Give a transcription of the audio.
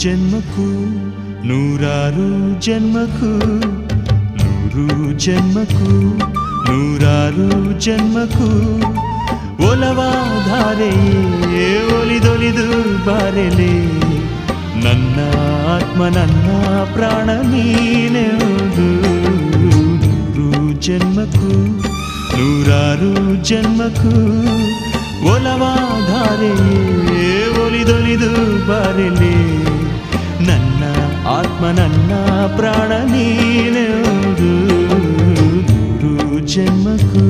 ಜನ್ಮಕ್ಕೂ ನೂರಾರು ಜನ್ಮಕ್ಕೂ ನೂರು ಜನ್ಮಕ್ಕೂ ನೂರಾರು ಜನ್ಮಕ್ಕೂ ಒಲವಾಧಾರೆಯೇ ಒಲಿದೊಲಿದು ಬಾರೆಲೆ ನನ್ನ ಆತ್ಮ ನನ್ನ ಪ್ರಾಣ ನೀನೆಂದು ನೂರು ಜನ್ಮಕ್ಕೂ ನೂರಾರು ಜನ್ಮಕ್ಕೂ ಒಲವಾಧಾರೆಯೇ ಒಲಿದೊಲಿದು ಬಾರೆಲೆ ನನ್ನ ಆತ್ಮ ನನ್ನ ಪ್ರಾಣ ನೀನೆಂದು ನೂರು ಜನ್ಮಕ್ಕೂ